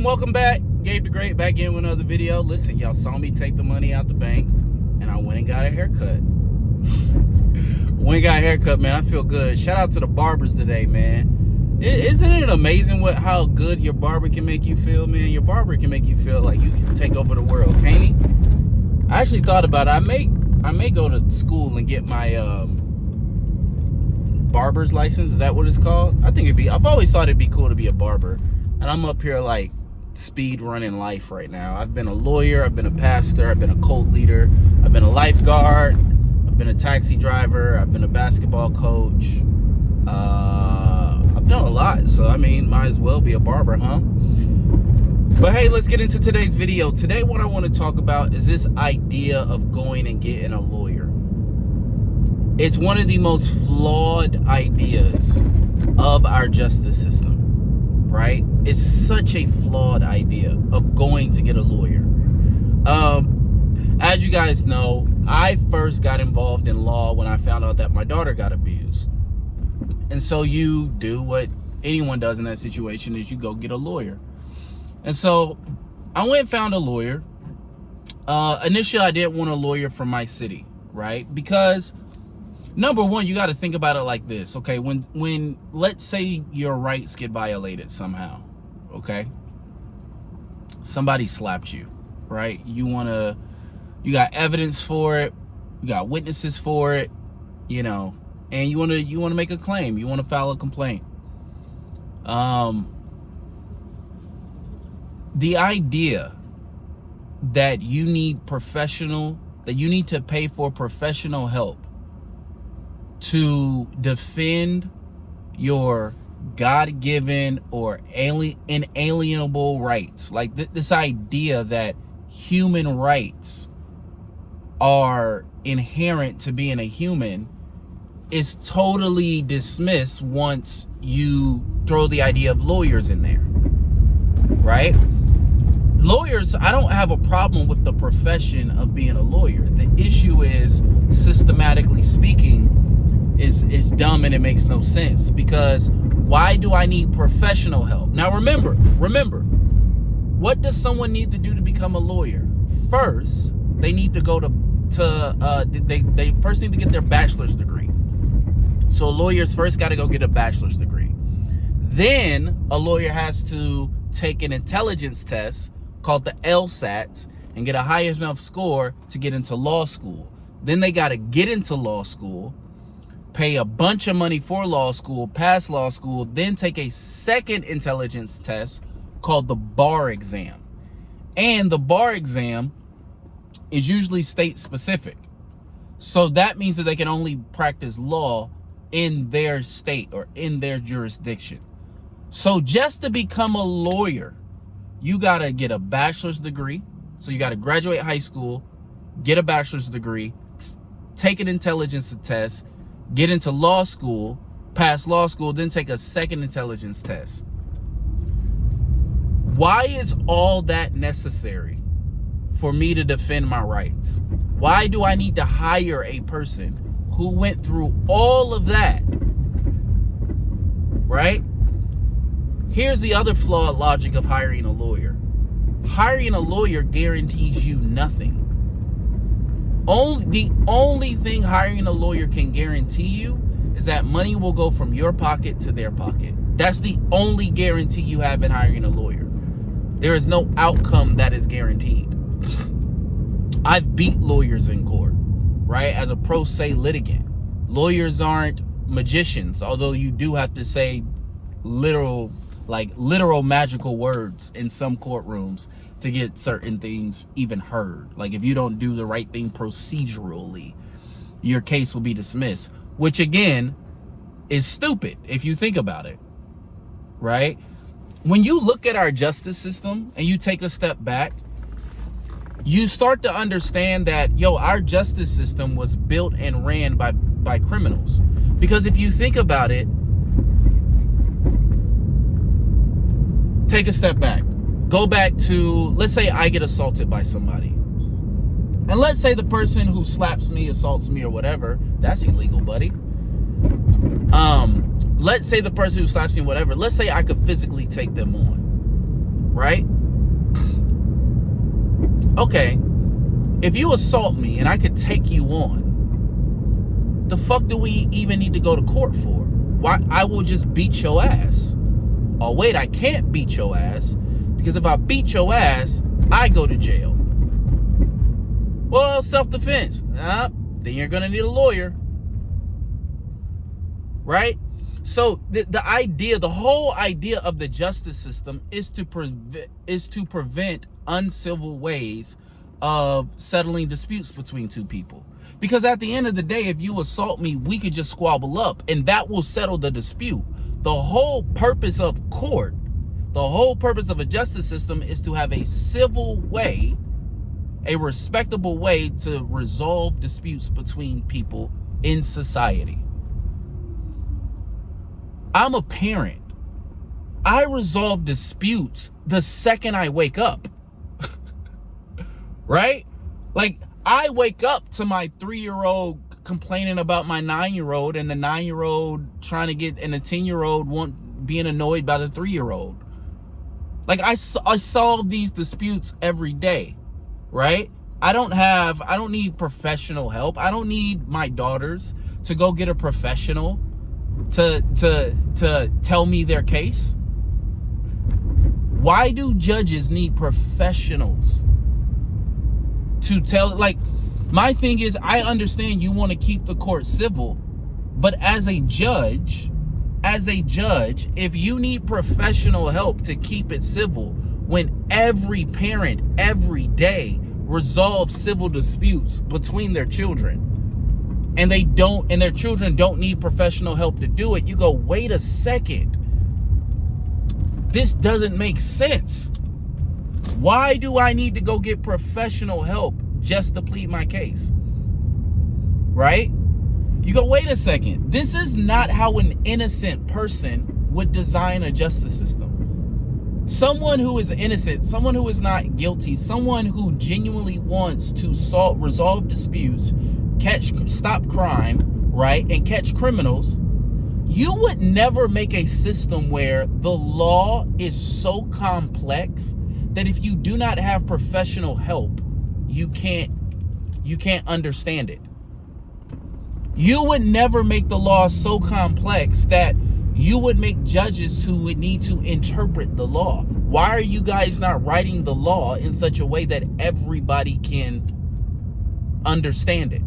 welcome back. Gabe the Great back in with another video. Listen, y'all saw me take the money out the bank and I went and got a haircut. Man. I feel good. Shout out to the barbers today, man. Isn't it amazing how good your barber can make you feel, man? Your barber can make you feel like you can take over the world, can't he? I actually thought about it. I may go to school and get my barber's license. Is that what it's called? I've always thought it'd be cool to be a barber. And I'm up here like speed running life right now. I've been a lawyer, I've been a pastor, I've been a cult leader, I've been a lifeguard, I've been a taxi driver, I've been a basketball coach. I've done a lot, so I mean, might as well be a barber, huh? But hey, let's get into today's video. Today, what I want to talk about is this idea of going and getting a lawyer. It's one of the most flawed ideas of our justice system. Right? It's such a flawed idea of going to get a lawyer. As you guys know, I first got involved in law when I found out that my daughter got abused. And so you do what anyone does in that situation, is you go get a lawyer. And so I went and found a lawyer. Initially, I didn't want a lawyer from my city, right? Because number one, you got to think about it like this, okay? When let's say your rights get violated somehow, okay? Somebody slapped you, right? You got evidence for it, you got witnesses for it, and you want to make a claim, you want to file a complaint. The idea that you need to pay for professional help to defend your God-given or inalienable rights, like this idea that human rights are inherent to being a human, is totally dismissed once you throw the idea of lawyers in there, right? Lawyers, I don't have a problem with the profession of being a lawyer. The issue is, systematically speaking, is dumb and it makes no sense. Because why do I need professional help? Now remember, what does someone need to do to become a lawyer? First, they need to go they first need to get their bachelor's degree. So lawyers first got to go get a bachelor's degree. Then a lawyer has to take an intelligence test called the LSATs and get a high enough score to get into law school. Then they got to get into law school, pay a bunch of money for law school, pass law school, then take a second intelligence test called the bar exam. And the bar exam is usually state specific. So that means that they can only practice law in their state or in their jurisdiction. So just to become a lawyer, you got to get a bachelor's degree. So you got to graduate high school, get a bachelor's degree, take an intelligence test, get into law school, pass law school, then take a second intelligence test. Why is all that necessary for me to defend my rights? Why do I need to hire a person who went through all of that? Right? Here's the other flawed logic of hiring a lawyer. Hiring a lawyer guarantees you nothing. The only thing hiring a lawyer can guarantee you is that money will go from your pocket to their pocket. That's the only guarantee you have in hiring a lawyer. There is no outcome that is guaranteed. I've beat lawyers in court, right? As a pro se litigant. Lawyers aren't magicians, although you do have to say literal magical words in some courtrooms to get certain things even heard. Like if you don't do the right thing procedurally, your case will be dismissed, which again is stupid if you think about it, right? When you look at our justice system and you take a step back, you start to understand that, our justice system was built and ran by criminals. Because if you think about it, take a step back. Go back to, let's say I get assaulted by somebody. And let's say the person who slaps me, assaults me, or whatever, that's illegal, buddy. Let's say the person who slaps me, whatever, let's say I could physically take them on. right? Okay, if you assault me and I could take you on, the fuck do we even need to go to court for? Why? I will just beat your ass. Oh wait, I can't beat your ass, because if I beat your ass, I go to jail. Well, self-defense. Then you're gonna need a lawyer, right? So the idea, the whole idea of the justice system is to prevent uncivil ways of settling disputes between two people. Because at the end of the day, if you assault me, we could just squabble up and that will settle the dispute. The whole purpose of court, the whole purpose of a justice system is to have a civil way, a respectable way to resolve disputes between people in society. I'm a parent. I resolve disputes the second I wake up. Right? Like, I wake up to my 3-year-old complaining about my 9-year-old, and the 9-year-old trying to get, and the 10-year-old being annoyed by the 3-year-old. Like, I solve these disputes every day, right? I don't need professional help. I don't need my daughters to go get a professional to tell me their case. Why do judges need professionals to tell? Like, my thing is, I understand you want to keep the court civil, but as a judge, if you need professional help to keep it civil, when every parent every day resolves civil disputes between their children, and their children don't need professional help to do it, you go, wait a second, this doesn't make sense. Why do I need to go get professional help just to plead my case? Right? You go, wait a second, this is not how an innocent person would design a justice system. Someone who is innocent, someone who is not guilty, someone who genuinely wants to resolve disputes, stop crime, right, and catch criminals, you would never make a system where the law is so complex that if you do not have professional help, you can't understand it. You would never make the law so complex that you would make judges who would need to interpret the law. Why are you guys not writing the law in such a way that everybody can understand it?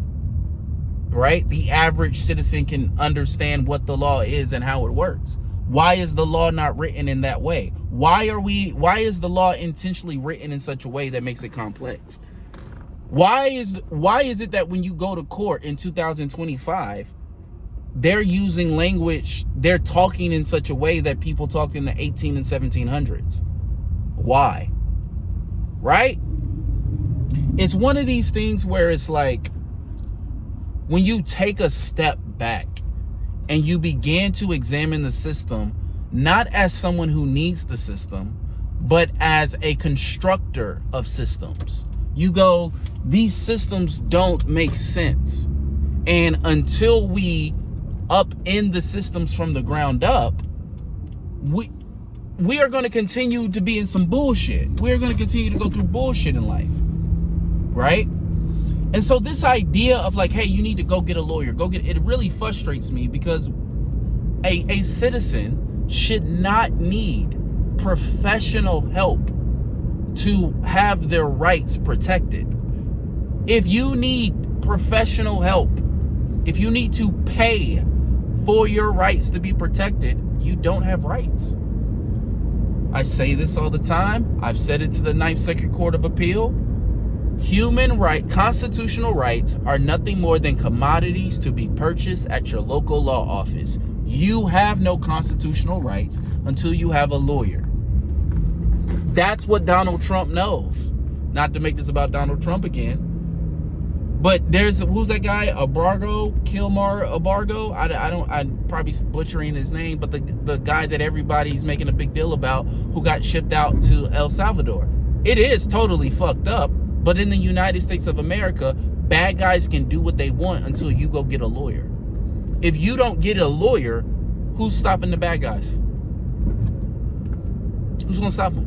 Right? The average citizen can understand what the law is and how it works. Why is the law not written in that way? Why is the law intentionally written in such a way that makes it complex? Why is it that when you go to court in 2025, they're using language, they're talking in such a way that people talked in the 18 and 1700s? Why? Right? It's one of these things where it's like, when you take a step back and you begin to examine the system, not as someone who needs the system, but as a constructor of systems, you go, these systems don't make sense. And until we upend the systems from the ground up, we are going to continue to be in some bullshit. We're going to continue to go through bullshit in life, right? And so this idea of like, hey, you need to go get a lawyer, it really frustrates me, because a citizen should not need professional help to have their rights protected. If you need professional help, if you need to pay for your rights to be protected, you don't have rights. I say this all the time. I've said it to the Ninth Circuit Court of Appeal. Constitutional rights are nothing more than commodities to be purchased at your local law office. You have no constitutional rights until you have a lawyer. That's what Donald Trump knows. Not to make this about Donald Trump again, but who's that guy? Kilmar Abargo? I'm probably butchering his name, but the guy that everybody's making a big deal about, who got shipped out to El Salvador. It is totally fucked up. But in the United States of America, bad guys can do what they want until you go get a lawyer. If you don't get a lawyer, who's stopping the bad guys? Who's going to stop them?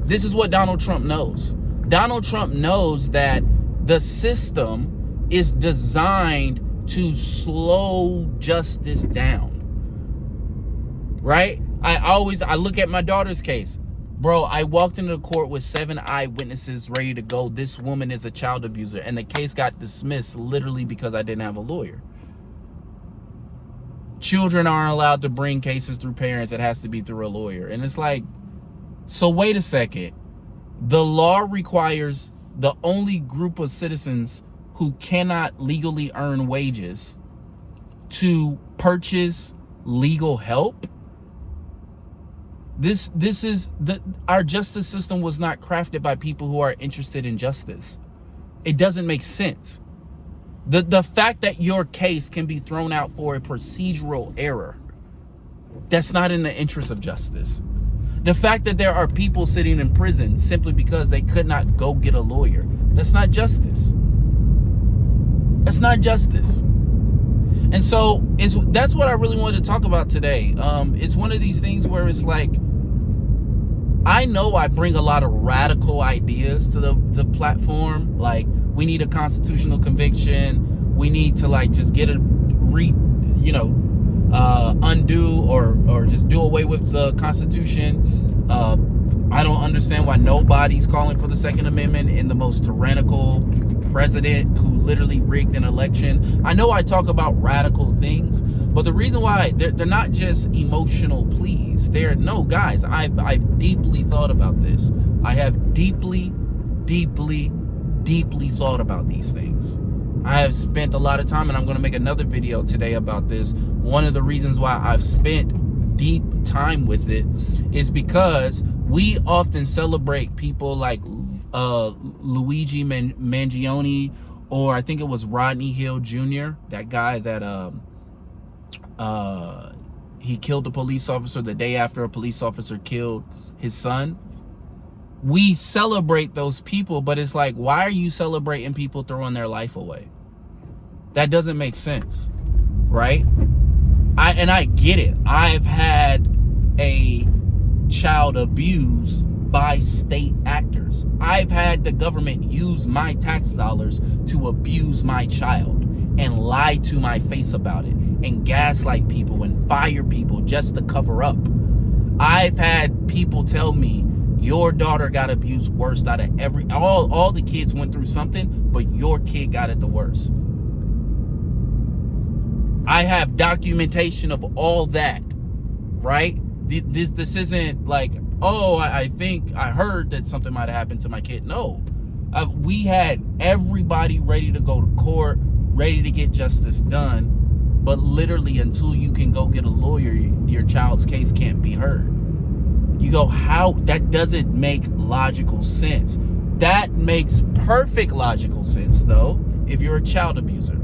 This is what Donald Trump knows. Donald Trump knows that the system is designed to slow justice down, right? I look at my daughter's case. Bro, I walked into the court with 7 eyewitnesses ready to go. This woman is a child abuser, and the case got dismissed literally because I didn't have a lawyer. Children aren't allowed to bring cases through parents. It has to be through a lawyer. And it's like, so wait a second. The law requires the only group of citizens who cannot legally earn wages to purchase legal help. This is our justice system was not crafted by people who are interested in justice. It doesn't make sense. The fact that your case can be thrown out for a procedural error, that's not in the interest of justice. The fact that there are people sitting in prison simply because they could not go get a lawyer, that's not justice. That's not justice. And so that's what I really wanted to talk about today. It's one of these things where it's like, I know I bring a lot of radical ideas to the platform. Like, we need a constitutional conviction. We need to like just get undo or just do away with the Constitution. I don't understand why nobody's calling for the Second Amendment in the most tyrannical president who literally rigged an election. I know I talk about radical things, but the reason why they're not just emotional pleas. No, guys, I've deeply thought about this. I have deeply thought about these things. I have spent a lot of time, and I'm going to make another video today about this. One of the reasons why I've spent deep time with it is because we often celebrate people like Luigi Mangione, or I think it was Rodney Hill Jr., that guy that he killed a police officer the day after a police officer killed his son. We celebrate those people, but it's like, why are you celebrating people throwing their life away? That doesn't make sense, right? I get it. I've had a child abused by state actors. I've had the government use my tax dollars to abuse my child and lie to my face about it and gaslight people and fire people just to cover up. I've had people tell me, your daughter got abused worst out of all the kids went through something, but your kid got it the worst. I have documentation of all that, right? This isn't like, oh, I think I heard that something might have happened to my kid. No, we had everybody ready to go to court, ready to get justice done, but literally until you can go get a lawyer, your child's case can't be heard. You go, how? That doesn't make logical sense. That makes perfect logical sense, though, if you're a child abuser.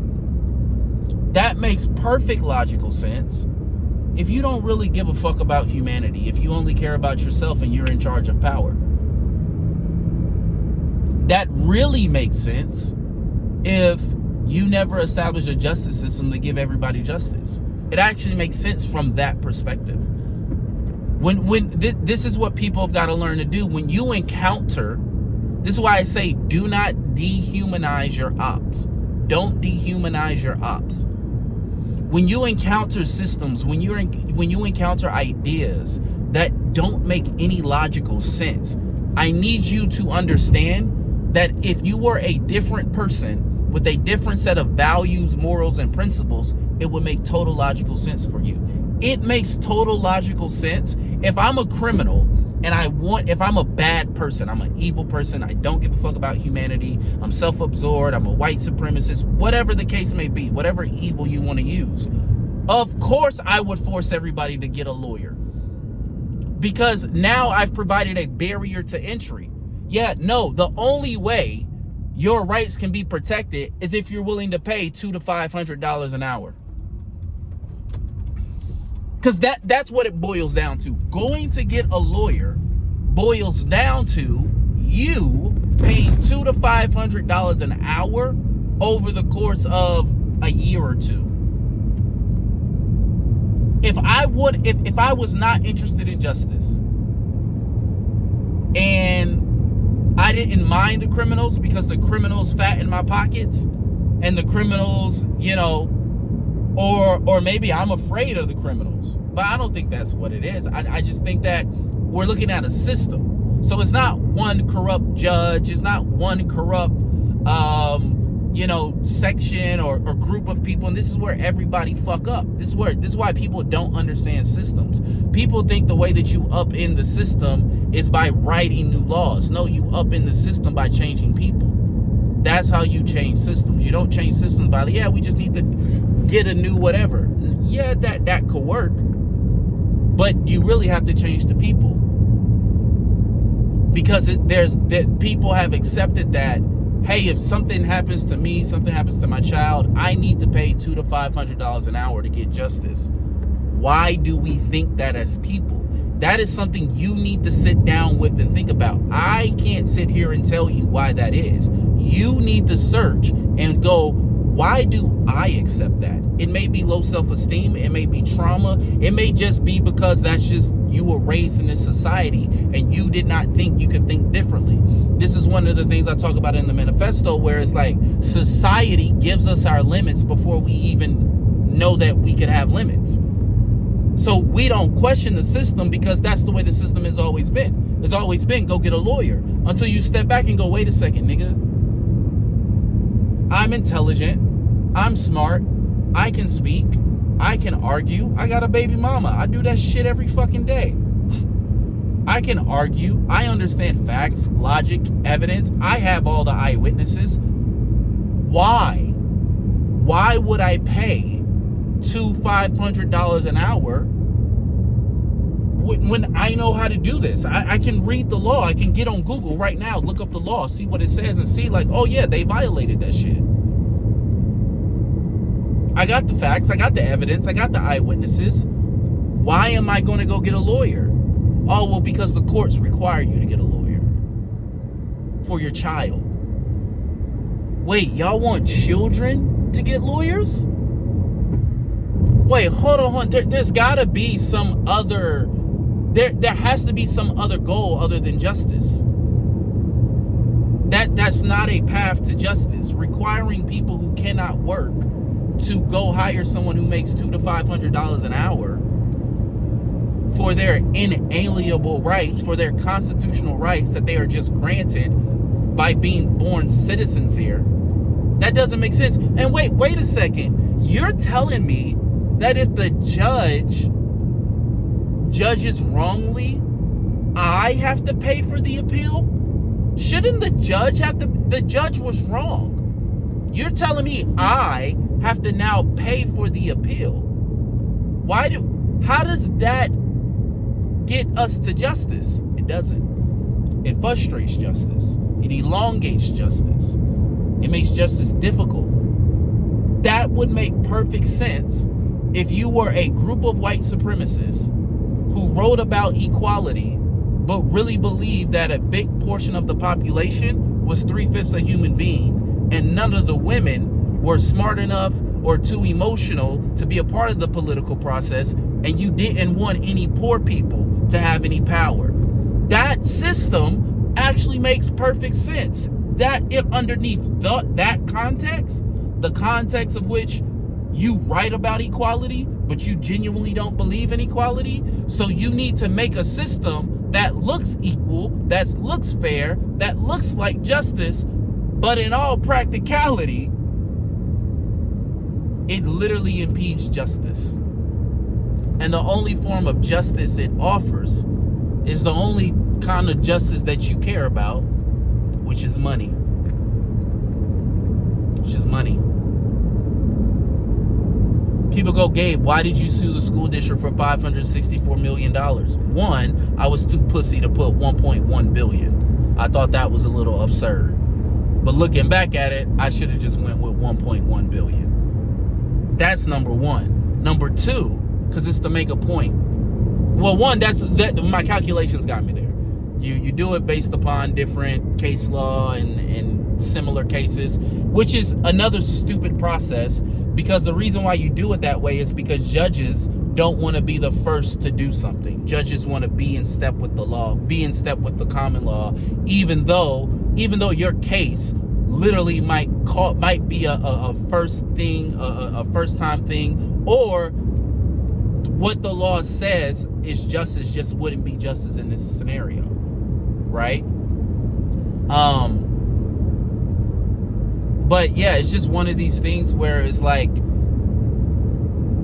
That makes perfect logical sense if you don't really give a fuck about humanity, if you only care about yourself and you're in charge of power. That really makes sense if you never establish a justice system to give everybody justice. It actually makes sense from that perspective. This is what people have got to learn to do. When you encounter, this is why I say, do not dehumanize your ops. Don't dehumanize your ops. When you encounter systems, when you encounter ideas that don't make any logical sense, I need you to understand that if you were a different person with a different set of values, morals, and principles, it would make total logical sense for you. It makes total logical sense if I'm a criminal and if I'm a bad person, I'm an evil person, I don't give a fuck about humanity, I'm self-absorbed, I'm a white supremacist, whatever the case may be, whatever evil you want to use, of course I would force everybody to get a lawyer. Because now I've provided a barrier to entry. Yeah, no, the only way your rights can be protected is if you're willing to pay $200 to $500 an hour. Because that's what it boils down to. Going to get a lawyer boils down to you paying $200 to $500 an hour over the course of a year or two. If I was not interested in justice and I didn't mind the criminals because the criminals fat in my pockets, and the criminals, or maybe I'm afraid of the criminals. But I don't think that's what it is. I just think that we're looking at a system. So it's not one corrupt judge, it's not one corrupt section or group of people. And this is where everybody fuck up. This is why people don't understand systems. People think the way that you up in the system is by writing new laws. No, you up in the system by changing people. That's how you change systems. You don't change systems by, we just need to get a new whatever. Yeah, that could work. But you really have to change the people. Because people have accepted that, hey, if something happens to me, something happens to my child, I need to pay $200 to $500 an hour to get justice. Why do we think that as people? That is something you need to sit down with and think about. I can't sit here and tell you why that is. You need to search and go, why do I accept that? It may be low self-esteem. It may be trauma. It may just be because that's just, you were raised in this society and you did not think you could think differently. This is one of the things I talk about in the manifesto, where it's like society gives us our limits before we even know that we could have limits. So we don't question the system because that's the way the system has always been. It's always been, go get a lawyer. Until you step back and go, wait a second, nigga. I'm intelligent. I'm smart. I can speak. I can argue. I got a baby mama. I do that shit every fucking day. I can argue. I understand facts, logic, evidence. I have all the eyewitnesses. Why? Why would I pay $500 an hour when I know how to do this? I can read the law. I can get on Google right now, look up the law, see what it says, and see like, oh yeah, they violated that shit. I got the facts, I got the evidence, I got the eyewitnesses. Why am I going to go get a lawyer? Oh, well, because the courts require you to get a lawyer for your child. Wait, y'all want children to get lawyers? Wait, hold on. There's got to be some other, there has to be some other goal other than justice. That's not a path to justice. Requiring people who cannot work to go hire someone who makes $200 to $500 an hour for their inalienable rights, for their constitutional rights that they are just granted by being born citizens here. That doesn't make sense. And wait a second. You're telling me that if the judge judges wrongly, I have to pay for the appeal? Shouldn't the judge have to? The judge was wrong. You're telling me I have to now pay for the appeal? How does that get us to justice? It doesn't. It frustrates justice. It elongates justice. It makes justice difficult. That would make perfect sense if you were a group of white supremacists who wrote about equality, but really believed that a big portion of the population was 3/5 a human being, and none of the women were smart enough or too emotional to be a part of the political process, and you didn't want any poor people to have any power. That system actually makes perfect sense. That if underneath that context, the context of which you write about equality, but you genuinely don't believe in equality, so you need to make a system that looks equal, that looks fair, that looks like justice, but in all practicality, it literally impedes justice. And the only form of justice it offers is the only kind of justice that you care about, which is money. Which is money. People go, Gabe, why did you sue the school district for $564 million? One, I was too pussy to put $1.1 billion. I thought that was a little absurd. But looking back at it, I should have just went with $1.1 billion. That's number one. Number two, because it's to make a point. Well, one, that my calculations got me there. You do it based upon different case law and similar cases, which is another stupid process, because the reason why you do it that way is because judges don't want to be the first to do something. Judges want to be in step with the law, be in step with the common law, even though even though your case literally might be a first thing, a first time thing, or what the law says is justice just wouldn't be justice in this scenario, right? But yeah, it's just one of these things where it's like,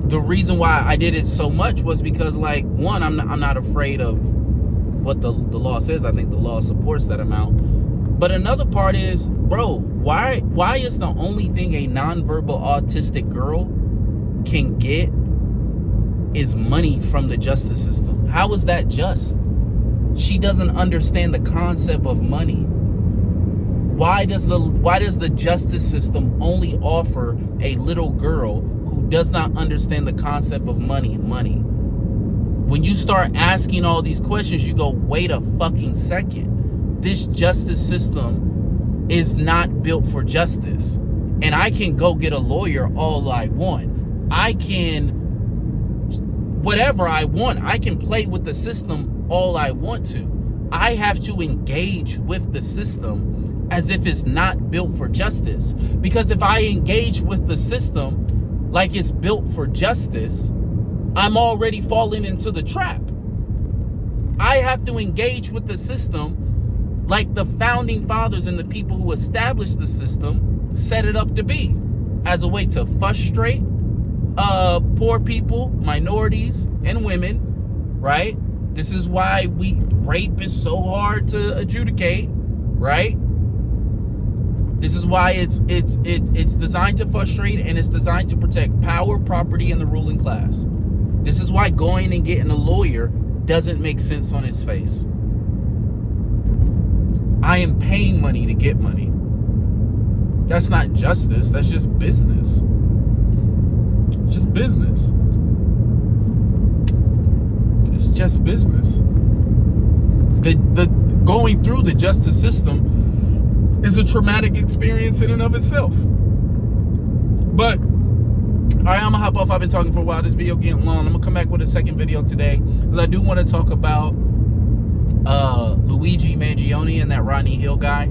the reason why I did it so much was because, like, one, I'm not afraid of what the law says. I think the law supports that amount. But another part is, bro, why is the only thing a nonverbal autistic girl can get is money from the justice system? How is that just? She doesn't understand the concept of money. Why does the justice system only offer a little girl who does not understand the concept of money? When you start asking all these questions, you go, wait a fucking second. This justice system is not built for justice. And I can go get a lawyer all I want. I can, whatever I want. I can play with the system all I want to. I have to engage with the system as if it's not built for justice. Because if I engage with the system like it's built for justice, I'm already falling into the trap. I have to engage with the system like the founding fathers and the people who established the system set it up to be, as a way to frustrate poor people, minorities, and women, right? This is why rape is so hard to adjudicate, right? This is why it's designed to frustrate, and it's designed to protect power, property, and the ruling class. This is why going and getting a lawyer doesn't make sense on its face. I am paying money to get money. That's not justice. That's just business. Just business. It's just business. The going through the justice system is a traumatic experience in and of itself. But all right, I'm gonna hop off. I've been talking for a while. This video getting long. I'm gonna come back with a second video today, because I do want to talk about Luigi Mangione and that Rodney Hill guy.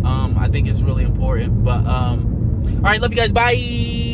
I think it's really important. But all right, love you guys. Bye.